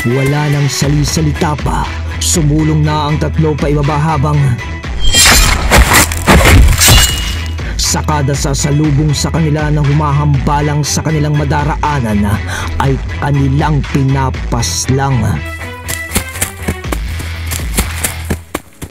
Wala nang salisalita pa. Sumulong na ang tatlo pa ibaba habang sakada sasalubong sa kanila na humahambalang sa kanilang madaraanan ay kanilang pinapaslang.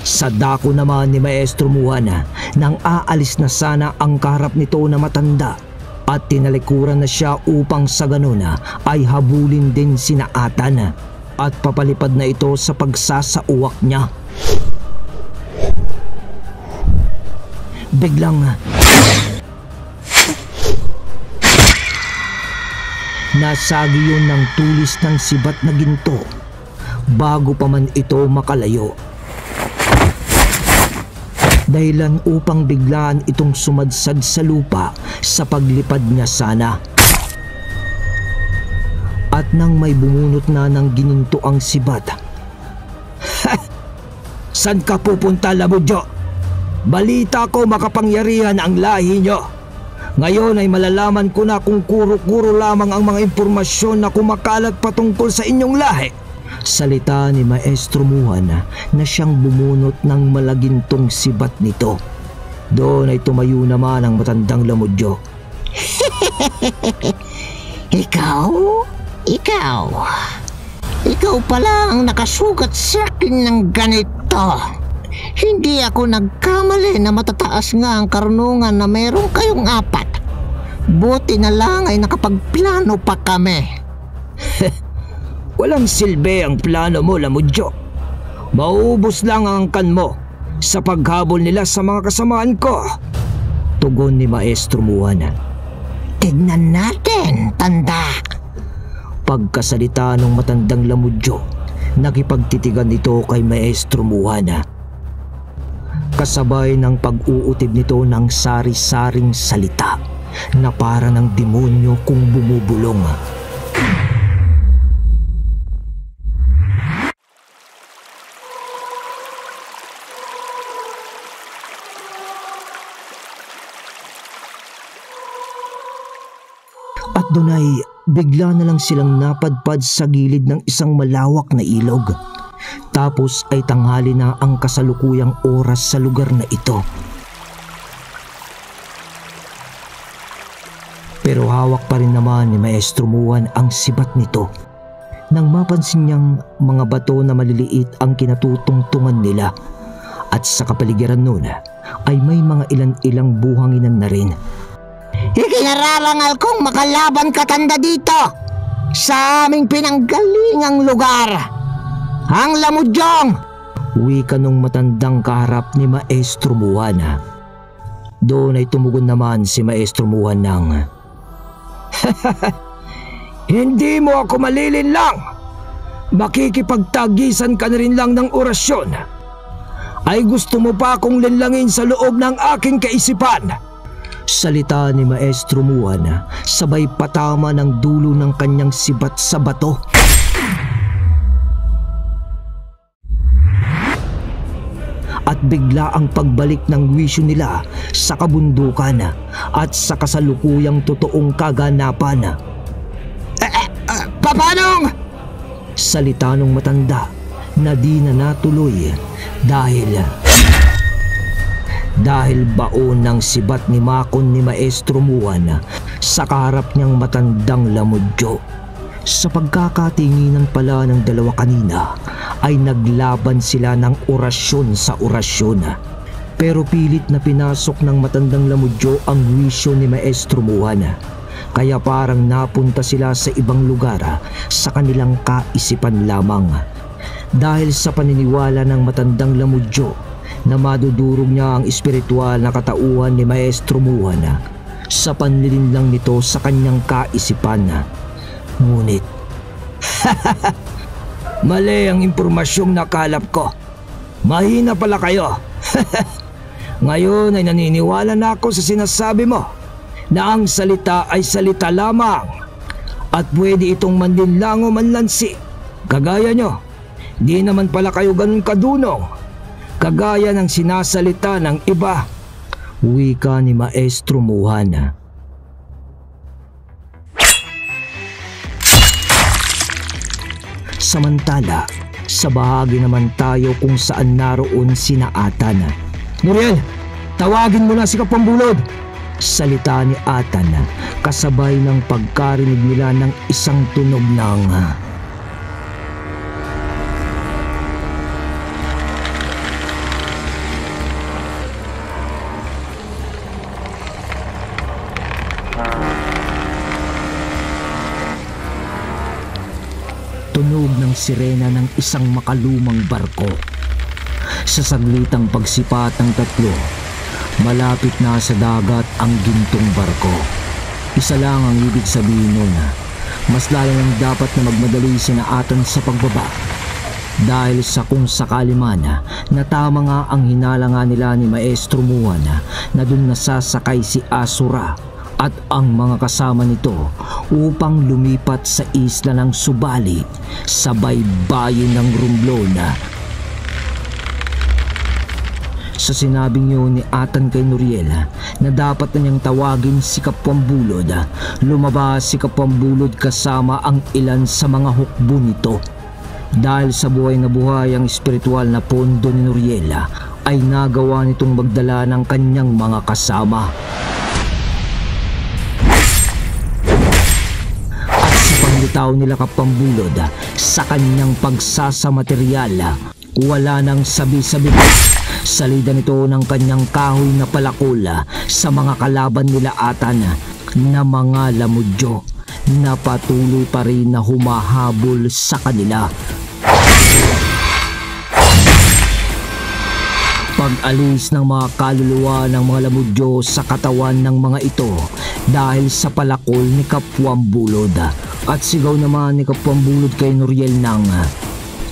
Sa dako naman ni Maestro Muhan nang aalis na sana ang kaharap nito na matanda at tinalikuran na siya upang sa ganun ay habulin din sina Atan at papalipad na ito sa pagsasauwak niya. Biglang nasagi yun ng tulis ng sibat na ginto bago pa man ito makalayo. Dahilan upang biglaan itong sumadsad sa lupa sa paglipad niya sana. At nang may bumunot na ng gininto ang sibat, "San ka pupunta, Lamudyo? Balita ko makapangyarihan ang lahi nyo. Ngayon ay malalaman ko na kung kuro-kuro lamang ang mga impormasyon na kumakalat patungkol sa inyong lahi." Salita ni Maestro Muhan na siyang bumunot ng malagintong sibat nito. Doon ay tumayo naman ang matandang Lamudyo. Ikaw? Ikaw pala ang nakasugat sa akin ng ganito. Hindi ako nagkamali na matataas nga ang karunungan na meron kayong apat. Buti na lang ay nakapagplano pa kami. Walang silbi ang plano mo, Lamudyo. Maubos lang ang angkan mo sa paghabol nila sa mga kasamaan ko. Tugon ni Maestro Muhan. Tignan natin, tanda. Pagkasalita ng matandang Lamudyo, nakipagtitigan ito kay Maestro Muhan. Kasabay ng pag-uutib nito ng sari-saring salita na para ng demonyo kung bumubulong. At doon ay bigla na lang silang napadpad sa gilid ng isang malawak na ilog. Tapos ay tanghali na ang kasalukuyang oras sa lugar na ito. Pero hawak pa rin naman ni Maestro Muhan ang sibat nito nang mapansin niyang mga bato na maliliit ang kinatutungtungan nila at sa kapaligiran nun ay may mga ilan-ilang buhanginan na rin. Ikinararangal kong makalaban ka, tanda, dito sa aming pinanggalingang lugar, ang Lamudyong! Wika nung matandang kaharap ni Maestro Muhan. Doon ay tumugon naman si Maestro Muhan ng "Hindi mo ako malilinlang. Makikipagtagisan ka na rin lang ng orasyon. Ay gusto mo pa akong linlangin sa loob ng aking kaisipan?" Salita ni Maestro Muhan sabay patama ng dulo ng kanyang sibat sa bato. At bigla ang pagbalik ng wisyo nila sa kabundukan at sa kasalukuyang totoong kaganapan. Papanong? Salita ng matanda na di na natuloy dahil baon ng sibat ni Makon ni Maestro Muhan sa kaharap niyang matandang Lamudyo. Sa pagkakatinginan pala ng dalawa kanina ay naglaban sila ng orasyon sa orasyon. Pero pilit na pinasok ng matandang Lamudyo ang wisyo ni Maestro Muhan. Kaya parang napunta sila sa ibang lugar sa kanilang kaisipan lamang. Dahil sa paniniwala ng matandang Lamudyo na madudurog niya ang espiritual na katauhan ni Maestro Muhan sa panlilin lang nito sa kanyang kaisipan. Ngunit mali ang impormasyong nakalap ko. Mahina pala kayo. Ngayon ay naniniwala na ako sa sinasabi mo na ang salita ay salita lamang at pwede itong manlinlang o manlansi. Kagaya nyo, di naman pala kayo ganun kadunong kagaya ng sinasalita ng iba. Wika ni Maestro Muhan. Samantala, sa bahagi naman tayo kung saan naroon sina Atan. "Nuriel, tawagin mo na si Kapambulod!" Salita ni Atan kasabay ng pagkarinig nila ng isang tunog ng tunog ng sirena ng isang makalumang barko. Sa saglitang pagsipat ng tatlo, malapit na sa dagat ang gintong barko. Isa lang ang ibig sabihin nun, mas lalo nang dapat na magmadali sina Atan sa pagbaba. Dahil sa kung sakali man na tama nga ang hinala nga nila ni Maestro Muan na dun nasasakay si Asura at ang mga kasama nito upang lumipat sa isla ng Subali sa baybayin ng Romblon. Sa sinabing yun ni Atan kay Nuriel na dapat na niyang tawagin si Kapambulod, lumabas si Kapambulod kasama ang ilan sa mga hukbo nito. Dahil sa buhay na buhay ang espiritual na pondo ni Nuriel, ay nagawa nitong magdala ng kanyang mga kasama. Paglitaw nila Kapambulod sa kanyang pagsasamateryal, wala nang sabi-sabi pa. Salida nito ng kanyang kahoy na palakula sa mga kalaban nila Atan na mga lamudyo na patuloy pa rin na humahabol sa kanila. Pag-alis ng mga kaluluwa ng mga lamudyo sa katawan ng mga ito dahil sa palakol ni Kapambulod. At sigaw naman ni Kapambulod kay Nuriel ng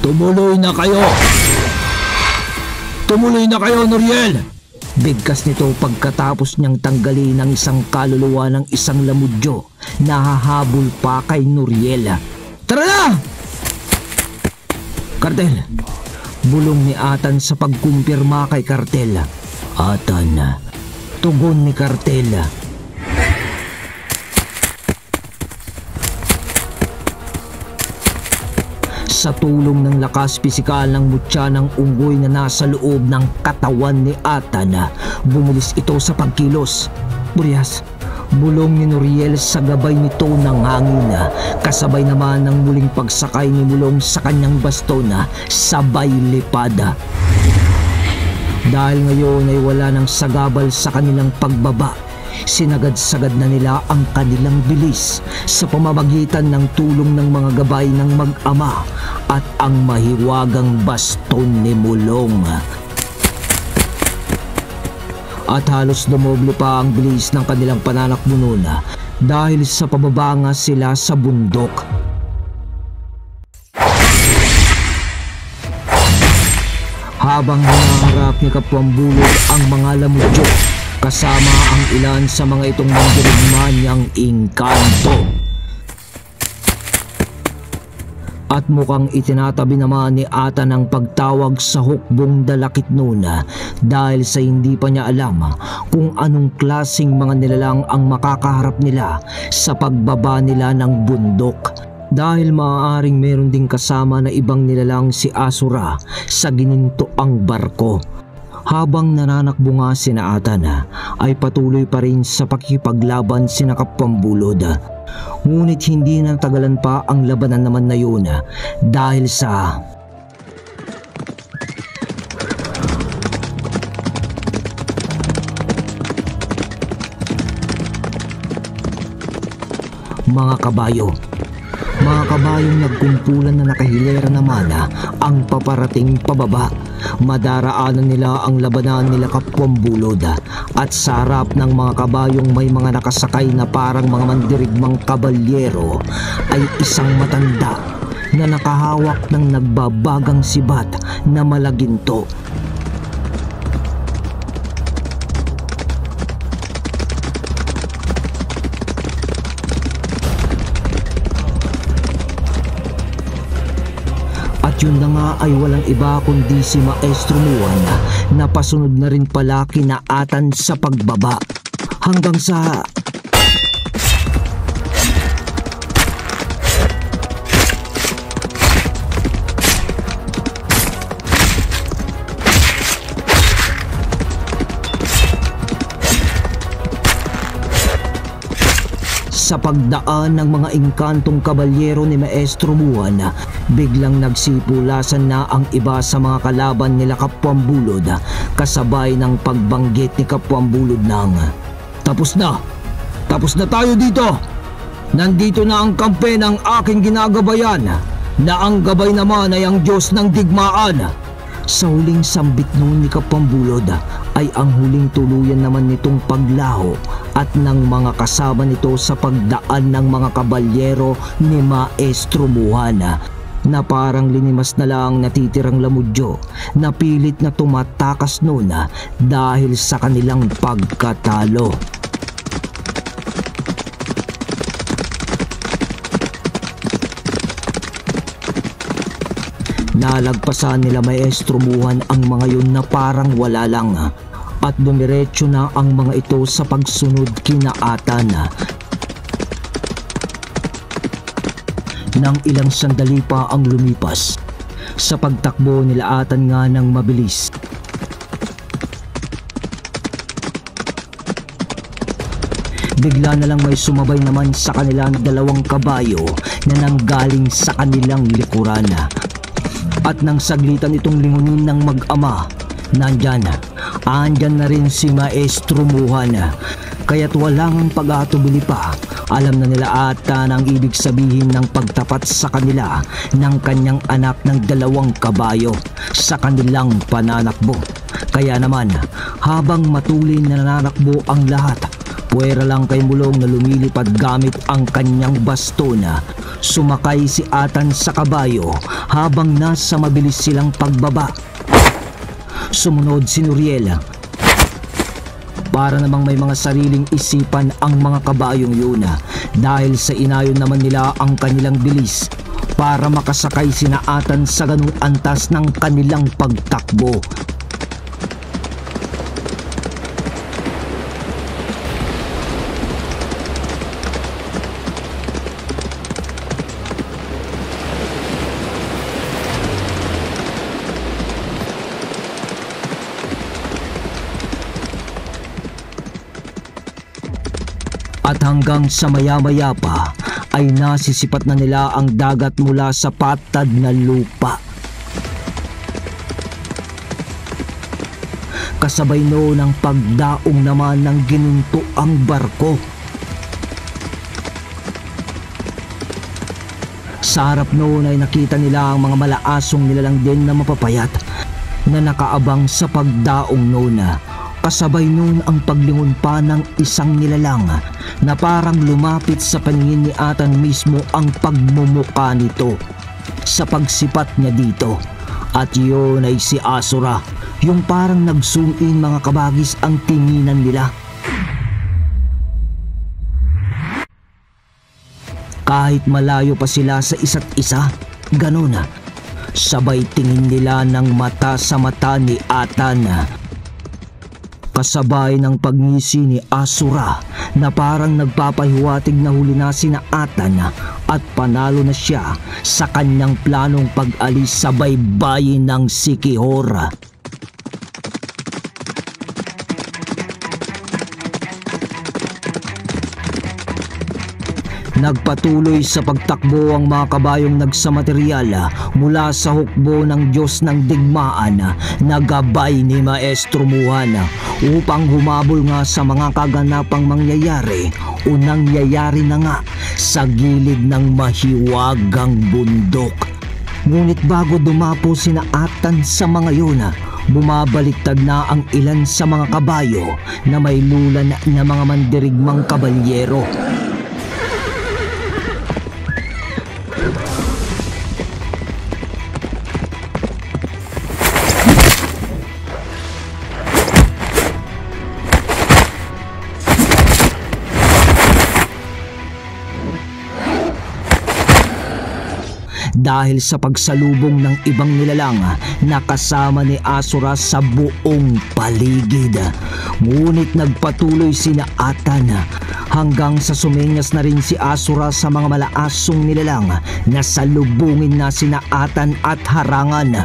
"Tumuloy na kayo! Tumuloy na kayo, Nuriel!" Bigkas nito pagkatapos niyang tanggalin ang isang kaluluwa ng isang lamudyo na hahabol pa kay Nuriel. "Tara na!" "Kartel!" bulong ni Atan sa pagkumpirma kay Kartel. "Atan!" tugon ni Kartel. Sa tulong ng lakas pisikal ng mutya ng unggoy na nasa loob ng katawan ni Atan, bumulis ito sa pagkilos. "Burias!" bulong ni Nuriel sa gabay nito ng hangin, kasabay naman ng muling pagsakay ni Mulong sa kanyang baston sabay lipad. Dahil ngayon ay wala nang sagabal sa kanilang pagbaba, sinagad-sagad na nila ang kanilang bilis sa pamamagitan ng tulong ng mga gabay ng mag-ama at ang mahiwagang baston ni Mulong. At halos dumoble pa ang bilis ng kanilang pananakbo noon dahil sa pababa nga sila sa bundok. Habang hinaharap ni Kapambulod ang mga lamudyo, kasama ang ilan sa mga itong mandirigma niyang engkanto. At mukhang itinatabi naman ni Atan ang pagtawag sa hukbong dalakit noon dahil sa hindi pa niya alam kung anong klaseng mga nilalang ang makakaharap nila sa pagbaba nila ng bundok. Dahil maaaring meron ding kasama na ibang nilalang si Asura sa ginintoang barko. Habang nananakbo nga sina Atan ay patuloy pa rin sa pakikipaglaban sina Kapambulod. Ngunit hindi nang tagalan pa ang labanan naman na yun dahil sa mga kabayo. Mga kabayong nagkumpulan na nakahilera naman ang paparating pababa. Madaraanan nila ang labanan nila Kapambulod at sa harap ng mga kabayong may mga nakasakay na parang mga mandirigmang kabalyero ay isang matanda na nakahawak ng nagbabagang sibat na malaginto. At yun na nga ay walang iba kundi si Maestro Muan na pasunod na rin pala kina Atan sa pagbaba. Hanggang sa Sa pagdaan ng mga engkantong kabalyero ni Maestro Muhan, biglang nagsipulasan na ang iba sa mga kalaban nila Kapwang Bulod, kasabay ng pagbanggit ni Kapwang Bulod ng, "Tapos na! Tapos na tayo dito! Nandito na ang kampe ng aking ginagabayan, na ang gabay naman ay ang Diyos ng digmaan." Sa huling sambit noon ni Kapwang Bulod ay ang huling tuluyan naman nitong paglaho at ng mga kasama nito sa pagdaan ng mga kabalyero ni Maestro Muhan, na parang linimas na lang natitirang lamudyo na pilit na tumatakas noon dahil sa kanilang pagkatalo. Nalagpasan nila Maestro Muhan ang mga yun na parang wala lang, at dumiretso na ang mga ito sa pagsunod kina Atan. Nang ilang sandali pa ang lumipas, sa pagtakbo nila Atan nga ng mabilis, bigla na lang may sumabay naman sa kanila ng dalawang kabayo na nanggaling sa kanilang likuran. At nang saglitan itong lingunin ng mag-ama, andyan na rin si Maestro Muhan. Kaya't walang pag-atubili pa. Alam na nila ata ang ibig sabihin ng pagtapat sa kanila ng kanyang anak ng dalawang kabayo sa kanilang pananakbo. Kaya naman, habang matuloy na nananakbo ang lahat, puwera lang kay Mulong na lumilipad gamit ang kanyang baston. Sumakay si Atan sa kabayo habang nasa mabilis silang pagbaba. Sumunod si Nuriel. Para namang may mga sariling isipan ang mga kabayong yun, dahil sa inayon naman nila ang kanilang bilis para makasakay sina Atan sa ganung antas ng kanilang pagtakbo. At hanggang sa maya-maya pa ay nasisipat na nila ang dagat mula sa patad na lupa. Kasabay noon ang pagdaong naman ng ginintuang barko. Sa harap noon ay nakita nila ang mga malaasong nilalang din na mapapayat na nakaabang sa pagdaong noon. Kasabay noon ang paglingon pa ng isang nilalang na parang lumapit sa paningin ni Atan mismo ang pagmumuka nito sa pagsipat niya dito. At yun ay si Asura, yung parang nag-zoom in mga kabagis ang tinginan nila. Kahit malayo pa sila sa isa't isa, ganun sabay tingin nila ng mata sa mata ni Atan. Kasabay ng pagngisi ni Asura na parang nagpapahiwatig na huli na sina Atan at panalo na siya sa kanyang planong pag-alis sa baybayin ng Siquijor. Nagpatuloy sa pagtakbo ang mga kabayong nagsamateryal mula sa hukbo ng Diyos ng digmaan na gabay ni Maestro Muhan upang humabol nga sa mga kaganapang mangyayari o nangyayari na nga sa gilid ng mahiwagang bundok. Ngunit bago dumapo sina Atan sa mga yun, bumabaliktad na ang ilan sa mga kabayo na may lulan na mga mandirigmang kabalyero. Dahil sa pagsalubong ng ibang nilalang na kasama ni Asura sa buong paligid. Ngunit nagpatuloy sina Atan hanggang sa sumenyas na rin si Asura sa mga malaasong nilalang na salubungin na sina Atan at harangan.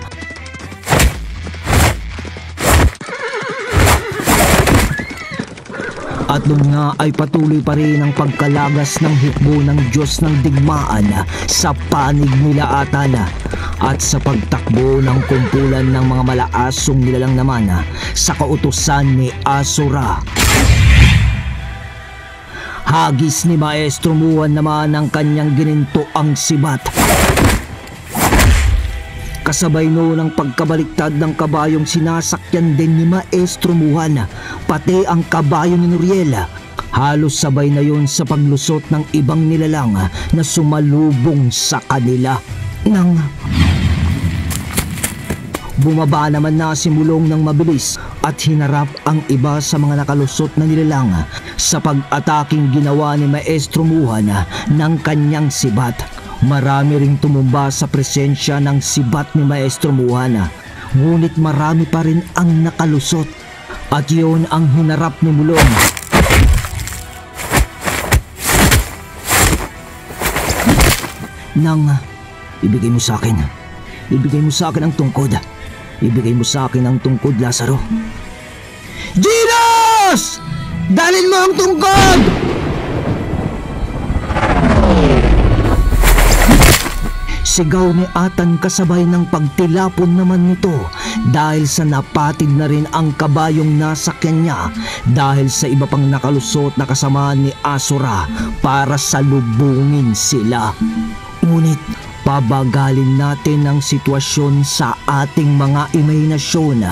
At noon nga ay patuloy pa rin ang pagkalagas ng hukbo ng Diyos ng digmaan sa panig nila Atan at sa pagtakbo ng kumpulan ng mga malaasong nilalang naman sa kautusan ni Asura. Hagis ni Maestro Muan naman ang kanyang gininto ang sibat. Kasabay noon ang pagkabaliktad ng kabayong sinasakyan din ni Maestro Muan, pati ang kabayo ni Nuriel. Halos sabay na yon sa paglusot ng ibang nilalang na sumalubong sa kanila. Nang bumaba naman na si Mulong ng mabilis at hinarap ang iba sa mga nakalusot na nilalang sa pag-ataking ginawa ni Maestro Muan ng kanyang sibat. Marami ring tumumba sa presensya ng sibat ni Maestro Muan, ngunit marami pa rin ang nakalusot at yun ang hinarap ni Mulong. Nang ibigay mo sa akin ang tungkod. Ibigay mo sa akin ang tungkod, Lazaro. Ginos! Dalhin mo ang tungkod! Sigaw ni Atan kasabay ng pagtilapon naman nito dahil sa napatid na rin ang kabayong nasakyan niya dahil sa iba pang nakalusot na kasamaan ni Asura para salubungin sila. Ngunit pabagalin natin ang sitwasyon sa ating mga imahinasyon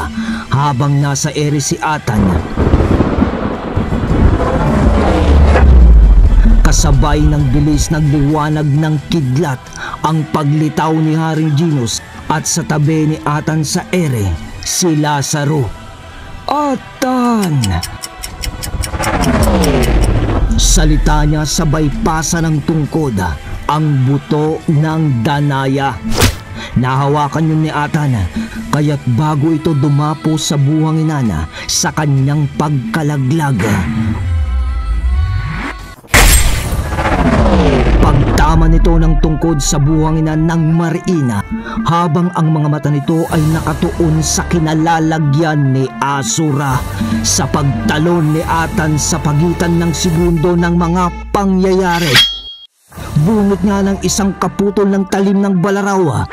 habang nasa ere si Atan. Kasabay ng bilis nagliwanag ng kidlat ang paglitaw ni Haring Ginos at sa tabi ni Atan sa ere si Lazaro. Atan! Salita niya sabay pasa ng tungkod ang buto ng danaya. Nahawakan yun ni Atan, kaya't bago ito dumapo sa buhanginan sa kanyang pagkalaglag. Pagtama nito ng tungkod sa buhanginan ng Marina habang ang mga mata nito ay nakatuon sa kinalalagyan ni Asura sa pagtalon ni Atan sa pagitan ng segundo ng mga pangyayari. Bunot nga ng isang kaputol ng talim ng balaraw.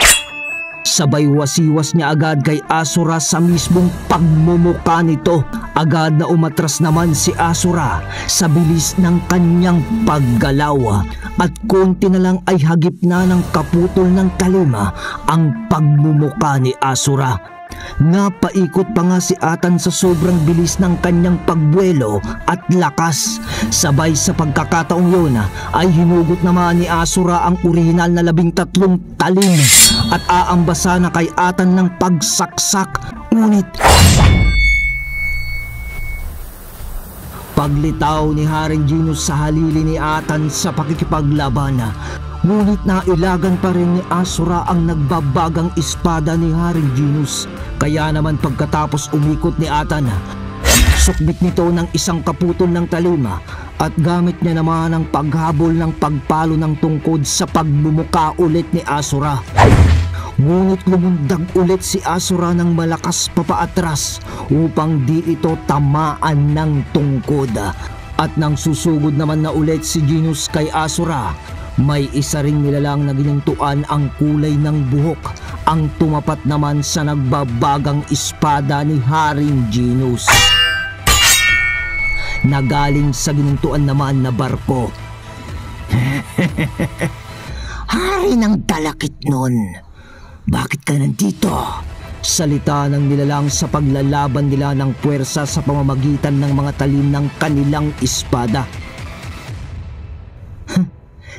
Sabay wasiwas niya agad kay Asura sa mismong pagmumuka nito. Agad na umatras naman si Asura sa bilis ng kanyang paggalaw at konti na lang ay hagip na ng kaputol ng talima ang pagmumuka ni Asura. Napaikot pa nga si Atan sa sobrang bilis ng kanyang pagbuelo at lakas. Sabay sa pagkakataong yun ay hinugot naman ni Asura ang orihinal na 13 talim at aambasa na kay Atan ng pagsaksak. Ngunit paglitaw ni Haring Ginos sa halili ni Atan sa pakikipaglaban, ngunit nailagan pa rin ni Asura ang nagbabagang espada ni Haring Ginos. Kaya naman pagkatapos umikot ni Atan, sukbit nito ng isang kaputol ng talima at gamit niya naman ang paghabol ng pagpalo ng tungkod sa pagmumuka ulit ni Asura. Ngunit lumundag ulit si Asura ng malakas papaatras upang di ito tamaan ng tungkod. At nang susugod naman na ulit si Ginos kay Asura, may isa ring nilalang na ginintuan ang kulay ng buhok ang tumapat naman sa nagbabagang espada ni Haring Ginos na galing sa ginintuan naman na barko. Hari ng dalakit nun, bakit ka nandito? Salita ng nilalang sa paglalaban nila ng puwersa sa pamamagitan ng mga talim ng kanilang espada.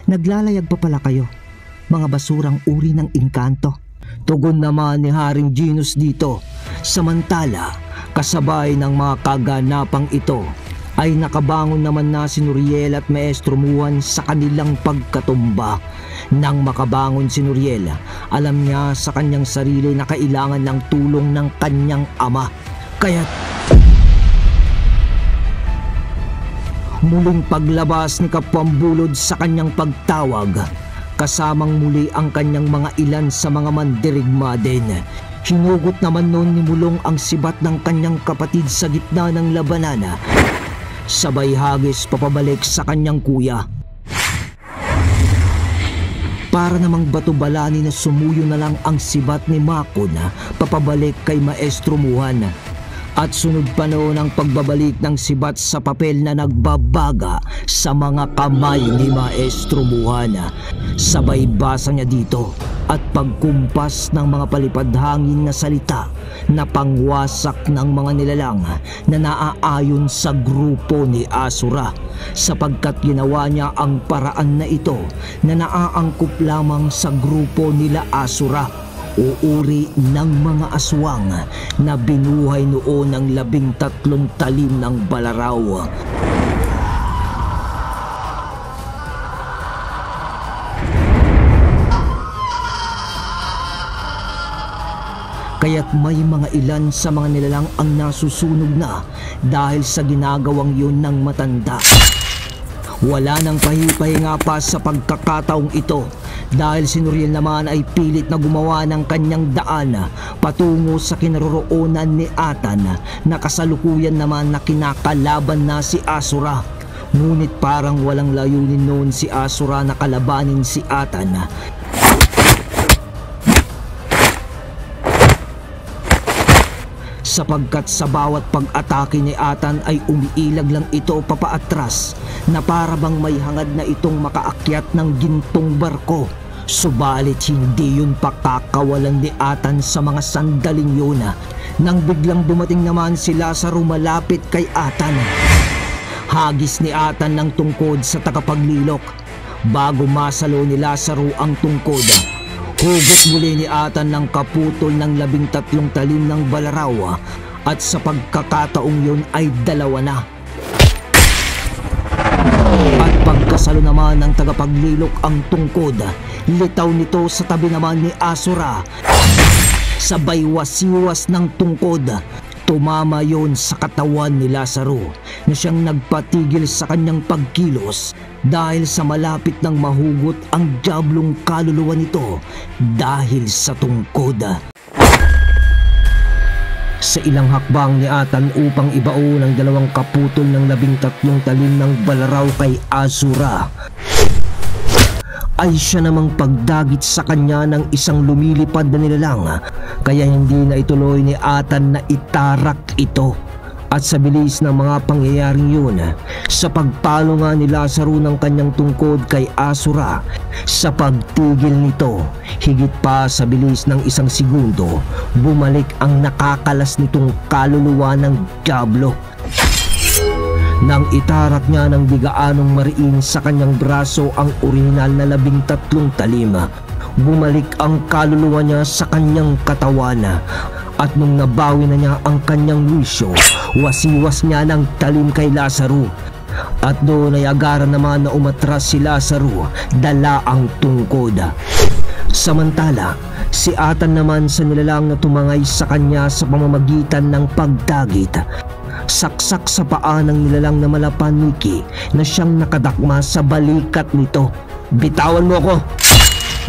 Naglalayag pa pala kayo, mga basurang uri ng engkanto. Tugon naman ni Haring Ginos dito. Samantala, kasabay ng mga kaganapang ito, ay nakabangon naman na si Nuriel at Maestro Muan sa kanilang pagkatumba. Nang makabangon si Nuriel, alam niya sa kanyang sarili na kailangan ng tulong ng kanyang ama. Kaya't muling paglabas ni Kapwambulod sa kanyang pagtawag, kasamang muli ang kanyang mga ilan sa mga mandirigma din. Hinugot naman noon ni Mulong ang sibat ng kanyang kapatid sa gitna ng labanan. sabay hagis papabalik sa kanyang kuya. Para namang bato-balani na sumuyo na lang ang sibat ni Makon papabalik kay Maestro Muhan. At sunod pa noon ang pagbabalik ng sibat sa papel na nagbabaga sa mga kamay ni Maestro Muhan. Sabay basa niya dito at pagkumpas ng mga palipad-hangin na salita na pangwasak ng mga nilalang na naaayon sa grupo ni Asura, sapagkat ginawa niya ang paraan na ito na naaangkop lamang sa grupo nila Asura o uri ng mga aswang na binuhay noon ng 13 talim ng Balaraw. Kaya't may mga ilan sa mga nilalang ang nasusunog na dahil sa ginagawang yun ng matanda. Wala nang pahipahinga pa sa pagkakataong ito dahil si Nuriel naman ay pilit na gumawa ng kanyang daan patungo sa kinaroroonan ni Atan na kasalukuyan naman na kinakalaban na si Asura. Ngunit parang walang layunin noon si Asura na kalabanin si Atan. Sapagkat sa bawat pag-atake ni Atan ay umiilag lang ito papaatras na para bang may hangad na itong makaakyat ng gintong barko. Subalit hindi yun pakakawalan ni Atan sa mga sandaling yun nang biglang dumating naman si Lazaro malapit kay Atan. Hagis ni Atan ng tungkod sa tagapaglilok. Bago masalo ni Lazaro ang tungkod, hugot muli ni Atan ng kaputol ng 13 talim ng Balaraw at sa pagkakataong yun ay 2 na. At pagkasalo naman ng tagapaglilok ang tungkod, litaw nito sa tabi naman ni Asura. Sabay wasiwas ng tungkod, tumama yon sa katawan ni Lazaro na siyang nagpatigil sa kanyang pagkilos dahil sa malapit ng mahugot ang diablong kaluluwa nito dahil sa tungkod. Sa ilang hakbang ni Atan upang ibao ng 2 kaputol ng 13 talim ng Balaraw kay Asura, ay siya namang pagdagit sa kanya ng isang lumilipad na nilalang, kaya hindi na ituloy ni Atan na itarak ito. At sa bilis ng mga pangyayaring yun, sa pagpalo nga ni Lazaro ng kanyang tungkod kay Asura, sa pagtigil nito, higit pa sa bilis ng 1 segundo, bumalik ang nakakalas nitong kaluluwa ng diablo. Nang itarak niya ng bigaanong mariin sa kanyang braso ang orihinal na 13 talim, bumalik ang kaluluwa niya sa kanyang katawan. At nung nabawi na niya ang kanyang wisyo, wasiwas niya ng talim kay Lazaro. At doon ay agaran naman na umatras si Lazaro, dala ang tungkod. Samantala, si Atan naman sa nilalang na tumangay sa kanya sa pamamagitan ng pagdagit, saksak sa paa ng nilalang na malapaniki na siyang nakadakma sa balikat nito. "Bitawan mo ako!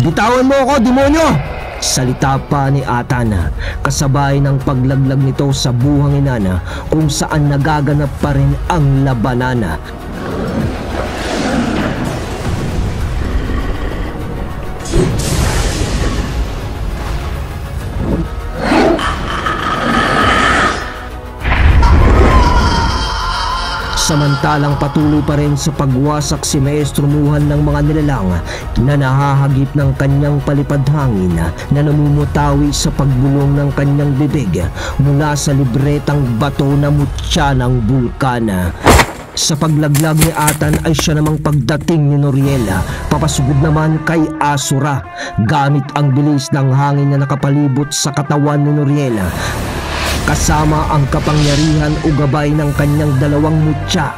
Bitawan mo ako, demonyo!" Salita pa ni Atan, kasabay ng paglaglag nito sa buhang inana kung saan nagaganap pa rin ang labanan. Samantalang patuloy pa rin sa pagwasak si Maestro Muhan ng mga nilalang na nahahagip ng kanyang palipad-hangin na namumutawi sa pagbulong ng kanyang bibig mula sa libretang bato na mutya ng bulkan. Sa paglaglag ni Atan ay siya namang pagdating ni Noriel, papasugod naman kay Asura gamit ang bilis ng hangin na nakapalibot sa katawan ni Noriel, kasama ang kapangyarihan o gabay ng kanyang 2 mutya.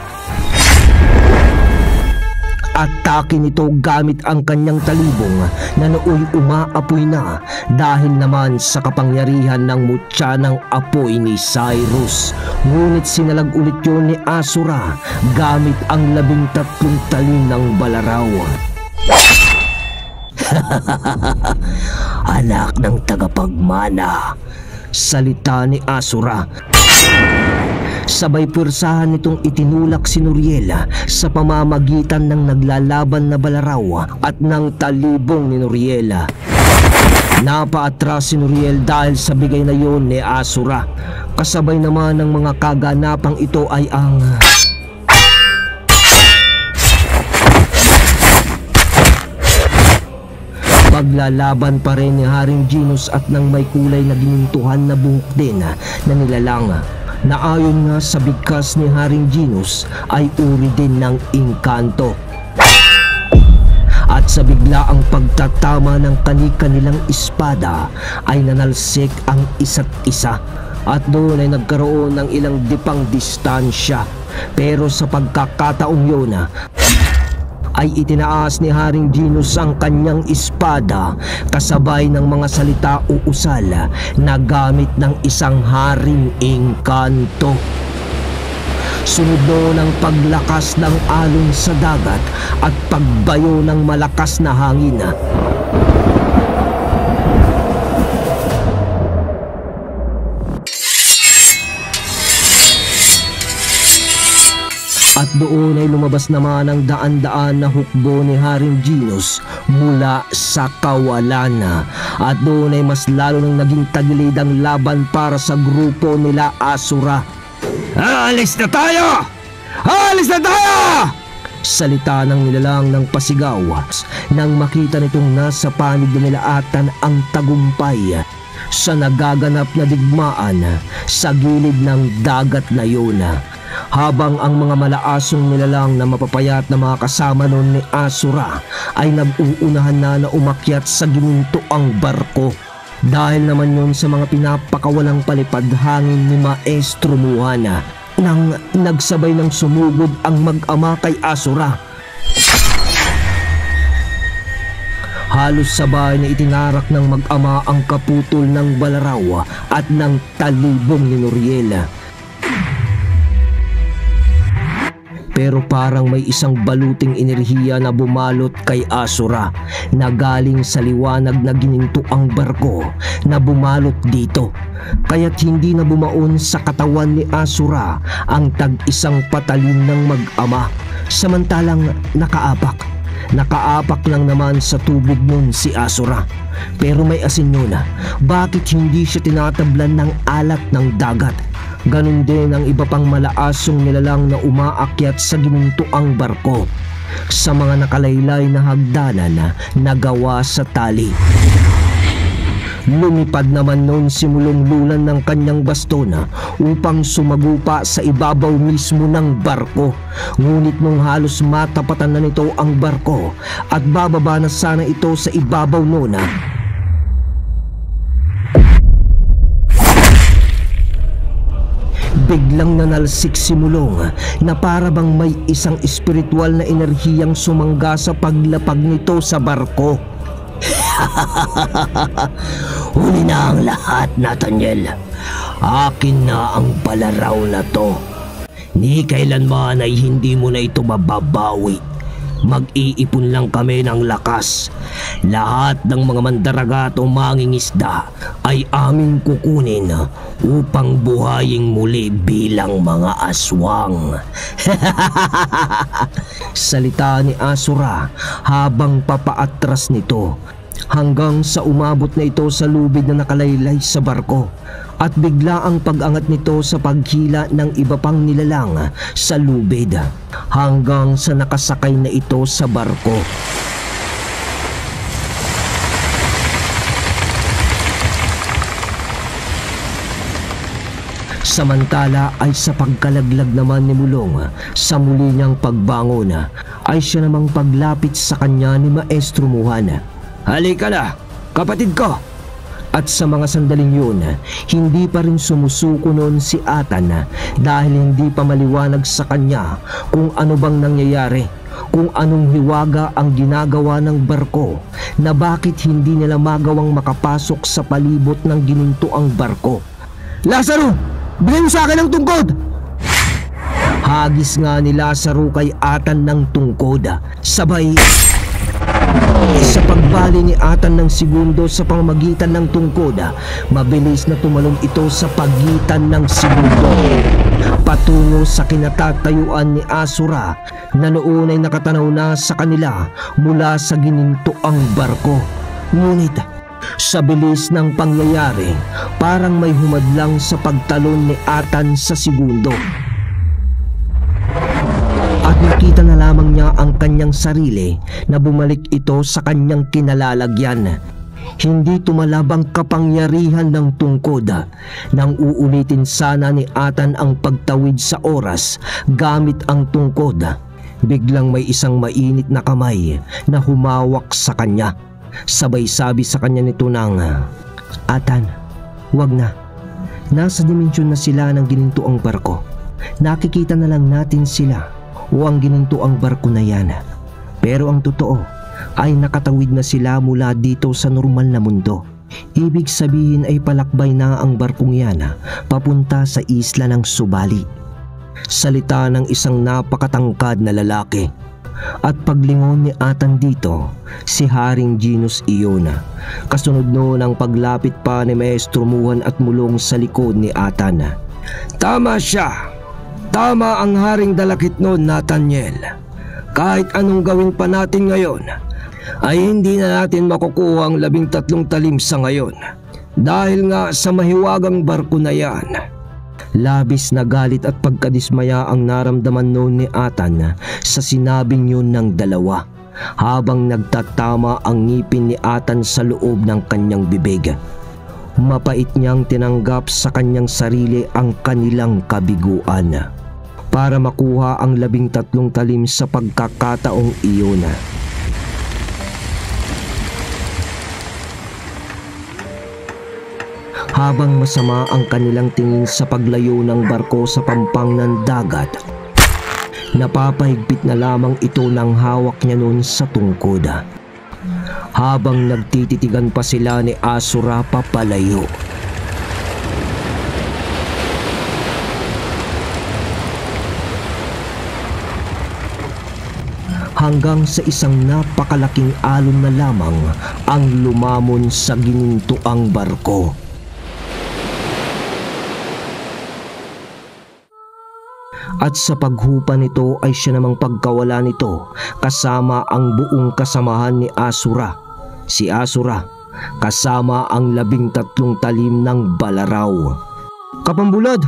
Atake nito gamit ang kanyang talibong na nooy umaapoy na dahil naman sa kapangyarihan ng mutya ng apoy ni Cyrus. Ngunit sinalag ulit yun ni Asura gamit ang 13 talim ng Balaraw. "Anak ng tagapagmana," salita ni Asura. Sabay pwersahan nitong itinulak si Nuriel sa pamamagitan ng naglalaban na balaraw at ng talibong ni Nuriel. Napaatras si Nuriel dahil sa bigay na yon ni Asura. Kasabay naman ng mga kaganapang ito ay ang paglalaban pa rin ni Haring Ginos at ng may kulay na ginintuhan na buhok din na nilalang, na ayon nga sa bigkas ni Haring Ginos ay uri din ng engkanto. At sa biglaang pagtatama ng kani-kanilang espada ay nanalsik ang isa't isa, at doon ay nagkaroon ng ilang dipang distansya. Pero sa pagkakataong yun ay itinaas ni Haring Ginos ang kanyang espada kasabay ng mga salita o usal na gamit ng isang haring engkanto. Sunod noon ang paglakas ng alon sa dagat at pagbayo ng malakas na hangin. At doon ay lumabas naman ang daan-daan na hukbo ni Haring Ginos mula sa kawalan. At doon ay mas lalo nang naging tagilid ang laban para sa grupo nila Asura. "Alis na tayo! Alis na tayo!" salita ng nilalang ng pasigaw nang makita nitong nasa panig na nila Atan ang tagumpay sa nagaganap na digmaan sa gilid ng dagat na yun. Habang ang mga malaasong nilalang na mapapayat na mga kasama noon ni Asura ay nag-uunahan na umakyat sa ginintuang barko. Dahil naman yun sa mga pinapakawalang palipad hangin ni Maestro Muhana, nang nagsabay ng sumugod ang mag-ama kay Asura. Halos sabay na itinarak ng mag-ama ang kaputol ng balaraw at ng talibong ni Nuriel. Pero parang may isang baluting enerhiya na bumalot kay Asura na galing sa liwanag na ginintuang barko na bumalot dito. Kaya't hindi na bumaon sa katawan ni Asura ang tag-isang patalin ng mag-ama. Samantalang nakaapak lang naman sa tubig nun si Asura. Pero may asin yun, bakit hindi siya tinatablan ng alat ng dagat? Ganon din ang iba pang malaasong nilalang na umaakyat sa ginintuang barko sa mga nakalaylay na hagdanan na gawa sa tali. Lumipad naman noon si Mulong-Lulan ng kanyang baston upang sumagupa sa ibabaw mismo ng barko. Ngunit nung halos matapatan na nito ang barko at bababa na sana ito sa ibabaw noon, biglang nanalsik si Mulong na para bang may isang espiritual na enerhiyang sumangga sa paglapag nito sa barko. "Huli na ang lahat, Nathaniel. Akin na ang balaraw na to. Ni kailanman ay hindi mo na ito mababawi. Mag-iipon lang kami ng lakas. Lahat ng mga mandaragat o mangingisda ay aming kukunin upang buhayin muli bilang mga aswang." Salita ni Asura habang papaatras nito hanggang sa umabot na ito sa lubid na nakalaylay sa barko. At bigla ang pag-angat nito sa paghila ng iba pang nilalang sa lubid hanggang sa nakasakay na ito sa barko. Samantala ay sa pagkalaglag naman ni Mulong sa muli niyang pagbangon ay siya namang paglapit sa kanya ni Maestro Muhana. "Halika na, kapatid ko!" At sa mga sandaling yun, hindi pa rin sumusuko noon si Atan dahil hindi pa maliwanag sa kanya kung ano bang nangyayari, kung anong hiwaga ang ginagawa ng barko, na bakit hindi nila magawang makapasok sa palibot ng ginintuang barko. "Lazaro, bigay mo sa akin ang tungkod!" Hagis nga ni Lazaro kay Atan ng tungkod. Sabay Sa pagbali ni Atan ng segundo sa pamamagitan ng tungkod, mabilis na tumalon ito sa pagitan ng segundo patungo sa kinatatayuan ni Asura na noon ay nakatanaw na sa kanila mula sa ginintoang barko. Ngunit sa bilis ng pangyayari, parang may humadlang sa pagtalon ni Atan sa segundo. At nakita na lamang niya ang kanyang sarili na bumalik ito sa kanyang kinalalagyan. Hindi tumalab ang kapangyarihan ng tungkod. Nang uulitin sana ni Atan ang pagtawid sa oras gamit ang tungkod, biglang may isang mainit na kamay na humawak sa kanya. Sabay sabi sa kanya nito nang, "Atan, wag na. Nasa dimensyon na sila ng ginintuang barko. Nakikita na lang natin sila o ang ginintuang barko na yan. Pero ang totoo ay nakatawid na sila mula dito sa normal na mundo. Ibig sabihin ay palakbay na ang barkong yan papunta sa isla ng Subali." Salita ng isang napakatangkad na lalaki. At paglingon ni Atan dito, si Haring Genus iyon. Kasunod noon ang paglapit pa ni Maestro Muhan at mulong sa likod ni Atan. "Tama siya. Tama ang Haring Dalakit noon, Nathaniel. Kahit anong gawin pa natin ngayon, ay hindi na natin makukuha ang 13 talim sa ngayon. Dahil nga sa mahiwagang barko na yan." Labis na galit at pagkadismaya ang naramdaman noon ni Atan sa sinabing yun ng dalawa, habang nagtatama ang ngipin ni Atan sa loob ng kanyang bibig. Mapait niyang tinanggap sa kanyang sarili ang kanilang kabiguan para makuha ang 13 talim sa pagkakataong iyon. Habang masama ang kanilang tingin sa paglayo ng barko sa pampang ng dagat, napapahigpit na lamang ito ng hawak niya noon sa tungkod. Habang nagtititigan pa sila ni Asura papalayo. Hanggang sa isang napakalaking alon na lamang ang lumamon sa ginintuang barko. At sa paghupa nito ay siya namang pagkawala nito kasama ang buong kasamahan ni Asura. Si Asura kasama ang 13 talim ng Balaraw. "Kapambulad!"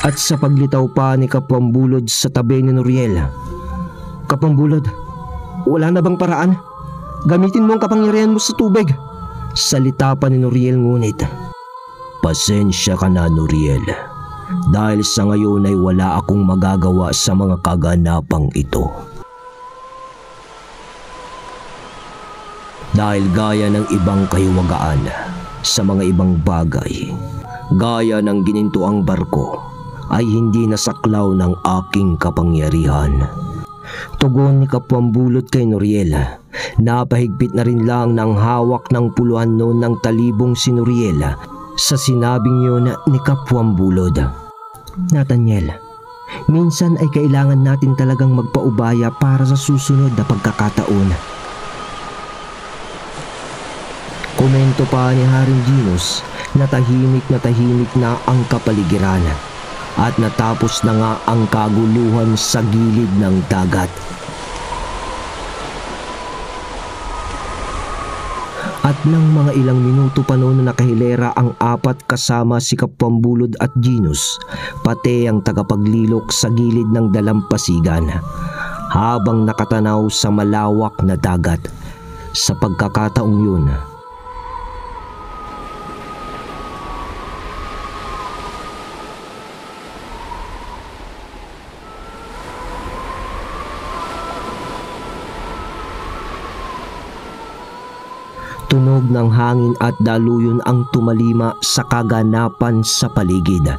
At sa paglitaw pa ni Kapambulod sa tabi ni Noriel, "Kapambulod, wala na bang paraan? Gamitin mo ang kapangyarihan mo sa tubig." Salita pa ni Noriel ngunit, "Pasensya ka na, Noriel. Dahil sa ngayon ay wala akong magagawa sa mga kaganapang ito. Dahil gaya ng ibang kahiwagaan sa mga ibang bagay, gaya ng ginintuang barko, ay hindi nasaklaw ng aking kapangyarihan." Tugon ni Kapambulot kay Noriel. Napahigpit na rin lang ng hawak ng puluhan noon ng talibong si Noriel sa sinabing yun ni Kapambulod. "Nathaniel, minsan ay kailangan natin talagang magpaubaya para sa susunod na pagkakataon." Komento pa ni Haring Genus na tahimik na ang kapaligiran at natapos na nga ang kaguluhan sa gilid ng dagat. At nang mga ilang minuto pa noon na nakahilera ang apat kasama si Kapambulod at Genus, pati ang tagapaglilok sa gilid ng dalampasigan, habang nakatanaw sa malawak na dagat. Sa pagkakataong yun, tunog ng hangin at daluyon ang tumalima sa kaganapan sa paligid,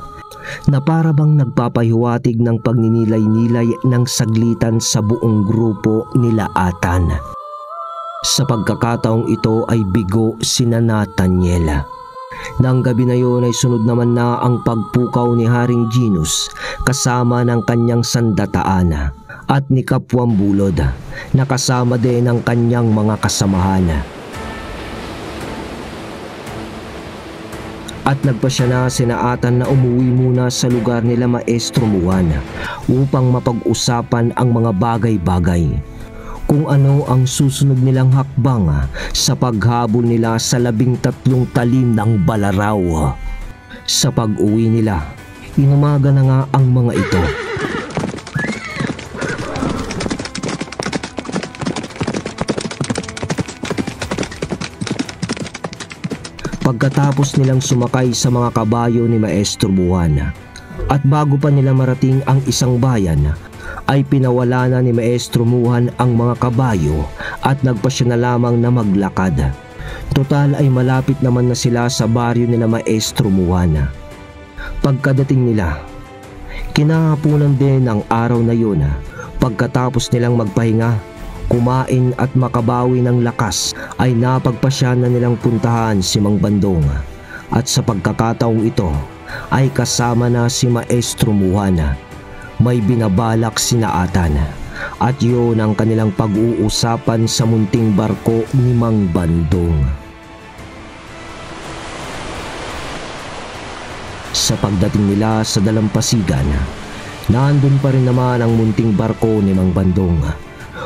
na para bang nagpapahiwatig ng pagninilay-nilay ng saglitan sa buong grupo nila Atan. Sa pagkakataong ito ay bigo sina Nathaniel. Nang gabi na yun ay sunod naman na ang pagpukaw ni Haring Genus kasama ng kanyang sandataan. at ni Kapwang Bulod na kasama din ng kanyang mga kasamahan. At nagpasya na sina Atan na umuwi muna sa lugar nila Maestro Muan upang mapag-usapan ang mga bagay-bagay. Kung ano ang susunod nilang hakbang sa paghabol nila sa 13 talim ng Balaraw. Sa pag-uwi nila, inumaga na nga ang mga ito. Pagkatapos nilang sumakay sa mga kabayo ni Maestro Buwan at bago pa nila marating ang isang bayan ay pinawala na ni Maestro Muhan ang mga kabayo at nagpasya na lamang na maglakad. Total ay malapit naman na sila sa baryo nila Maestro Muhan. Pagkadating nila, kinahapunan din ang araw na yun. Pagkatapos nilang magpahinga, kumain at makabawi ng lakas ay napagpasya na nilang puntahan si Mang Bandong. At sa pagkakataong ito ay kasama na si Maestro Muhan. May binabalak sina Atan at yun ang kanilang pag-uusapan sa munting barko ni Mang Bandong. Sa pagdating nila sa dalampasigan, nandun pa rin naman ang munting barko ni Mang Bandong.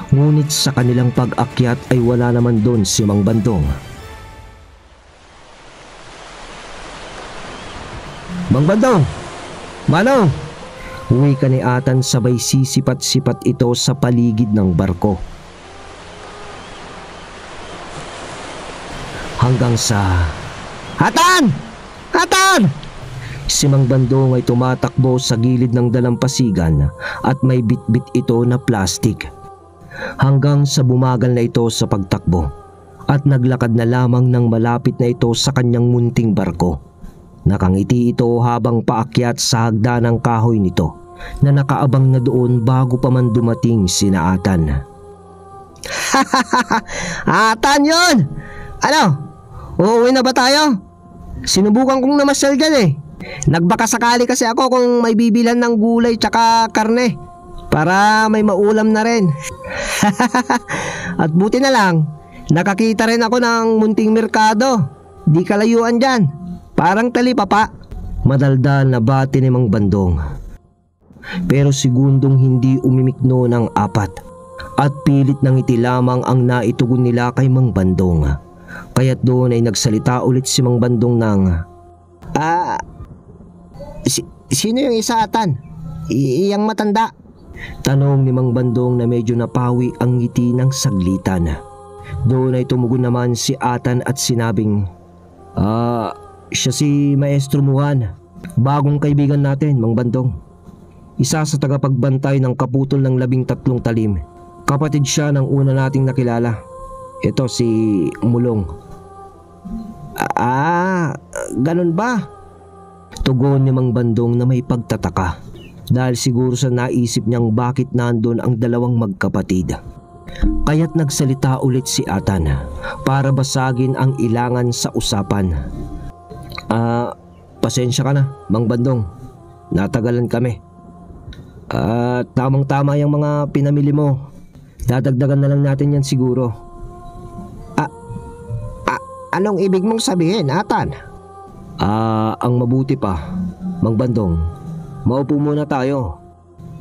Ngunit sa kanilang pag-akyat ay wala naman doon si Mang Bandong. Mang Bandong! Manong! Uwi ka ni Atan sabay sisipat-sipat ito sa paligid ng barko. Hanggang sa... Atan! Atan! Si Mang Bandong ay tumatakbo sa gilid ng dalampasigan at may bitbit ito na plastik. Hanggang sa bumagal na ito sa pagtakbo at naglakad na lamang ng malapit na ito sa kanyang munting barko. Nakangiti ito habang paakyat sa hagdanang kahoy nito na nakaabang na doon bago pa man dumating sina Atan. Atan yun! Ano? Uuwi na ba tayo? Sinubukan kong namasyal dyan eh. Nagbaka sakali kasi ako kung may bibilhan ng gulay tsaka karne para may maulam na rin. At buti na lang, nakakita rin ako ng munting merkado. Di kalayuan dyan. Parang talipapa. Madaldal na bati ni Mang Bandong. Pero segundong hindi umimikno ng apat at pilit ng ngiti lamang ang naitugon nila kay Mang Bandong. Kaya't doon ay nagsalita ulit si Mang Bandong ng sino yung isa Atan? Iyang matanda? Tanong ni Mang Bandong na medyo napawi ang ngiti ng saglitan. Doon ay tumugon naman si Atan at sinabing, siya si Maestro Muhan, bagong kaibigan natin, Mang Bandong. Isa sa tagapagbantay ng kaputol ng 13 talim. Kapatid siya ng una nating nakilala. Ito si Mulong. Ganun ba? Tugon ni Mang Bandong na may pagtataka dahil siguro sa naisip niyang bakit nandun ang dalawang magkapatid. Kaya't nagsalita ulit si Atan para basagin ang ilangan sa usapan. Pasensya ka na, Mang Bandong. Natagalan kami. Tamang-tama yung mga pinamili mo. Dadagdagan na lang natin yan siguro. Anong ibig mong sabihin, Atan? Ang mabuti pa, Mang Bandong, maupo muna tayo.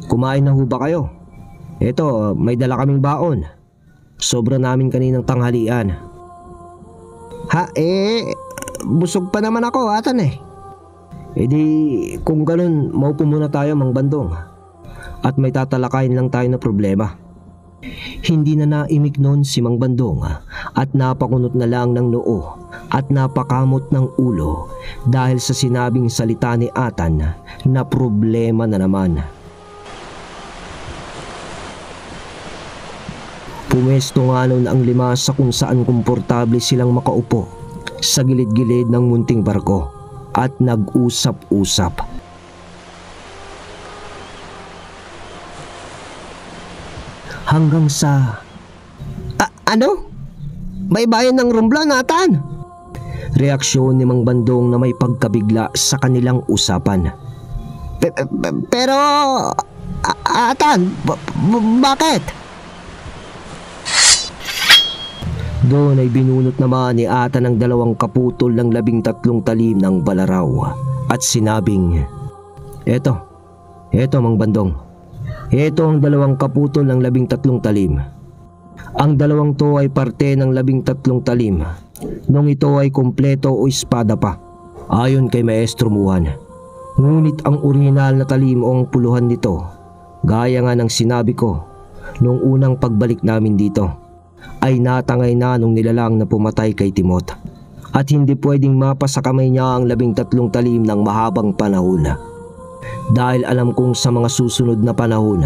Kumain na ho ba kayo? Eto, may dala kaming baon. Sobra namin kaninang tanghalian. Busog pa naman ako, Atan eh. Di, kung ganun, maupo muna tayo, Mang Bandong. At may tatalakayin lang tayo na problema. Hindi na naimik noon si Mang Bandong at napakunot na lang ng noo at napakamot ng ulo dahil sa sinabing salita ni Atan na problema na naman. Pumesto nga noon ang 5 sa kung saan komportable silang makaupo sa gilid-gilid ng munting barko at nag-usap-usap. Hanggang sa... Ano? May bayan ng rumbla, Atan? Reaksyon ni Mang Bandong na may pagkabigla sa kanilang usapan. Pero... Atan, bakit? Doon ay binunot naman ni Atan ang 2 kaputol ng 13 talim ng balaraw at sinabing, Eto, Mang Bandong. Ito ang 2 kaputol ng 13 talim. Ang 2 to ay parte ng 13 talim, nung ito ay kumpleto o espada pa, ayon kay Maestro Muhan. Ngunit ang orihinal na talim o ang puluhan nito, gaya nga ng sinabi ko nung unang pagbalik namin dito, ay natangay na nung nilalang na pumatay kay Timot, at hindi pwedeng mapa sa kamay niya ang 13 talim ng mahabang panahon. Dahil alam kong sa mga susunod na panahon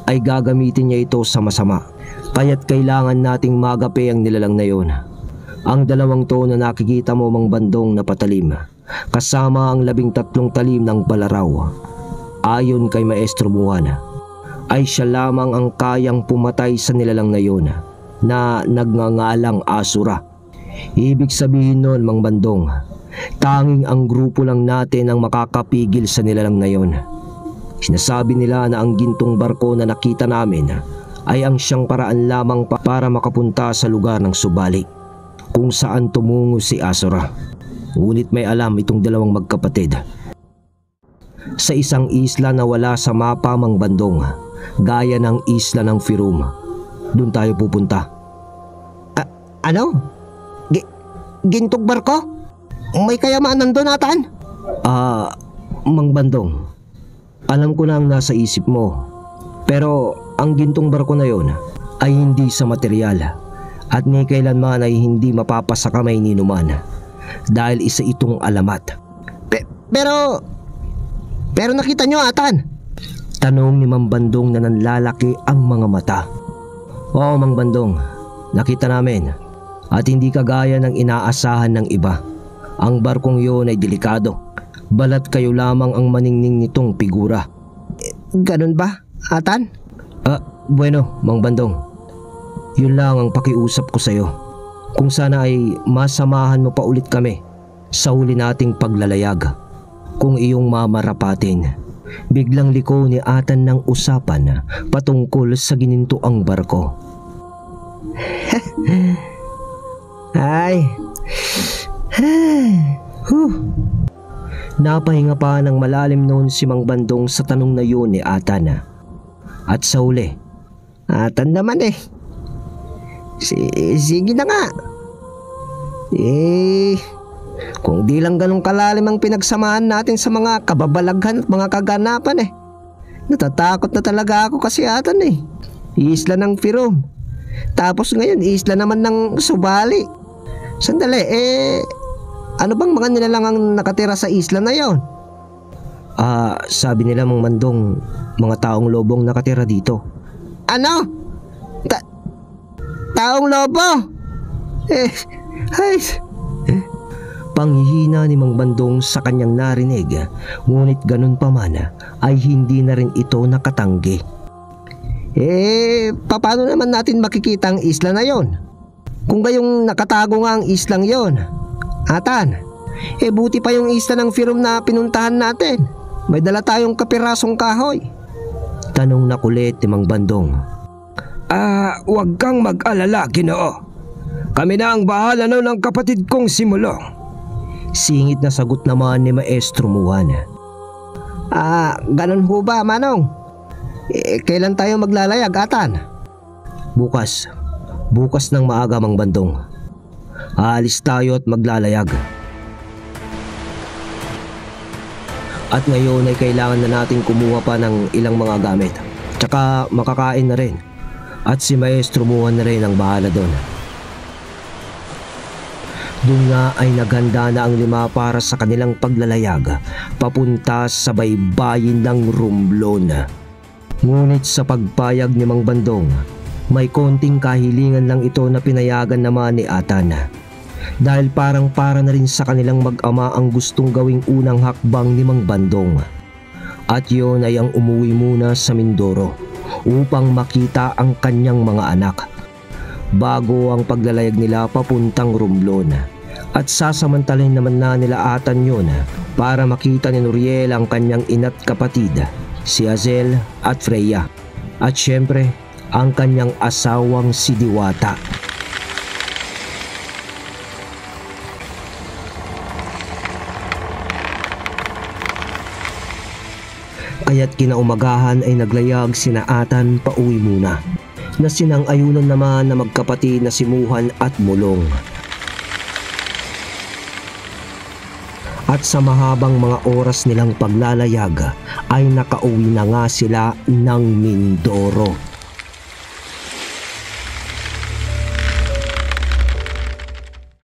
ay gagamitin niya ito sa masama, kaya't kailangan nating magapi ang nilalang na yon. Ang 2 to na nakikita mo, Mang Bandong, na patalim, kasama ang 13 talim ng balaraw, ayon kay Maestro Muhan, ay siya lamang ang kayang pumatay sa nilalang na yon na nagngangalang Asura. Ibig sabihin nun, Mang Bandong, tanging ang grupo lang natin ang makakapigil sa nilalang na yon. Sinasabi nila na ang gintong barko na nakita namin ay ang siyang paraan lamang para makapunta sa lugar ng Subali, kung saan tumungo si Asura. Ngunit may alam itong 2 magkapatid sa isang isla na wala sa mapa, Mang Bandong, gaya ng isla ng Firum. Doon tayo pupunta. Ano? Gintog barko? May kayamanan doon, Atan? Mang Bandong, alam ko na ang nasa isip mo. Pero ang gintong barko na yon ay hindi sa material, at ni kailanman ay hindi mapapasa kamay ni Numan, dahil isa itong alamat. Pero nakita nyo, Atan? Tanong ni Mang Bandong na nanlalaki ang mga mata. Oo, Mang Bandong, nakita namin, at hindi kagaya ng inaasahan ng iba. Ang barkong yun ay delikado, balat kayo lamang ang maningning nitong figura. Ganun ba, Atan? Bueno, Mang Bandong, yun lang ang pakiusap ko sa'yo. Kung sana ay masamahan mo pa ulit kami sa huli nating paglalayag. Kung iyong mamarapatin, biglang liko ni Atan ng usapan patungkol sa ginintuang barko. Napahinga pa ng malalim noon si Mang Bandong sa tanong na yun ni Atan. At sa uli, Atan naman eh. Sige na nga. Kung di lang ganun kalalim ang pinagsamahan natin sa mga kababalaghan at mga kaganapan eh. Natatakot na talaga ako kasi, Atan eh. Isla ng Firum. Tapos ngayon, isla naman ng Subali. Sandali, ano bang mga nilalang ang nakatira sa isla na yon? Sabi nila, Mang Bandong, mga taong lobong nakatira dito. Ano? Taong lobo? Panghihina ni Mang Bandong sa kanyang narinig, ngunit ganun pa man ay hindi na rin ito nakatanggi. Paano naman natin makikita ang isla na yon? Kung gayong nakatago nga ang islang yon, Atan, buti pa yung isla ng Firum na pinuntahan natin. May dala tayong kapirasong kahoy. Tanong na kulit ni Mang Bandong. Huwag kang mag-alala, Ginoo. Kami na ang bahala nun ng kapatid kong si Mulong. Singit na sagot naman ni Maestro Muhan. Ganun ho ba, Manong? Kailan tayo maglalayag, Atan? Bukas ng maaga, Mang Bandong. Aalis tayo at maglalayag. At ngayon ay kailangan na natin kumuha pa ng ilang mga gamit. Tsaka makakain na rin. At si Maestro Muhan na rin ang bahala doon. Doon nga ay naghanda na ang 5 para sa kanilang paglalayag papunta sa baybayin ng Romblon. Ngunit sa pagpayag ni Mang Bandong, may konting kahilingan lang ito na pinayagan naman ni Atan. Dahil parang para na rin sa kanilang mag-ama ang gustong gawing unang hakbang ni Mang Bandong. At yun ay ang umuwi muna sa Mindoro upang makita ang kanyang mga anak, bago ang paglalayag nila papuntang Romblon. At sasamantalin naman na nila Atan yun para makita ni Nuriel ang kanyang ina't kapatid si Hazel at Freya, at syempre ang kanyang asawang si Diwata. Kaya't kinaumagahan ay naglayag sina Atan pauwi muna, na sinang-ayunan naman na magkapatid na si Muhan at Mulong. At sa mahabang mga oras nilang paglalayag ay nakauwi na nga sila ng Mindoro.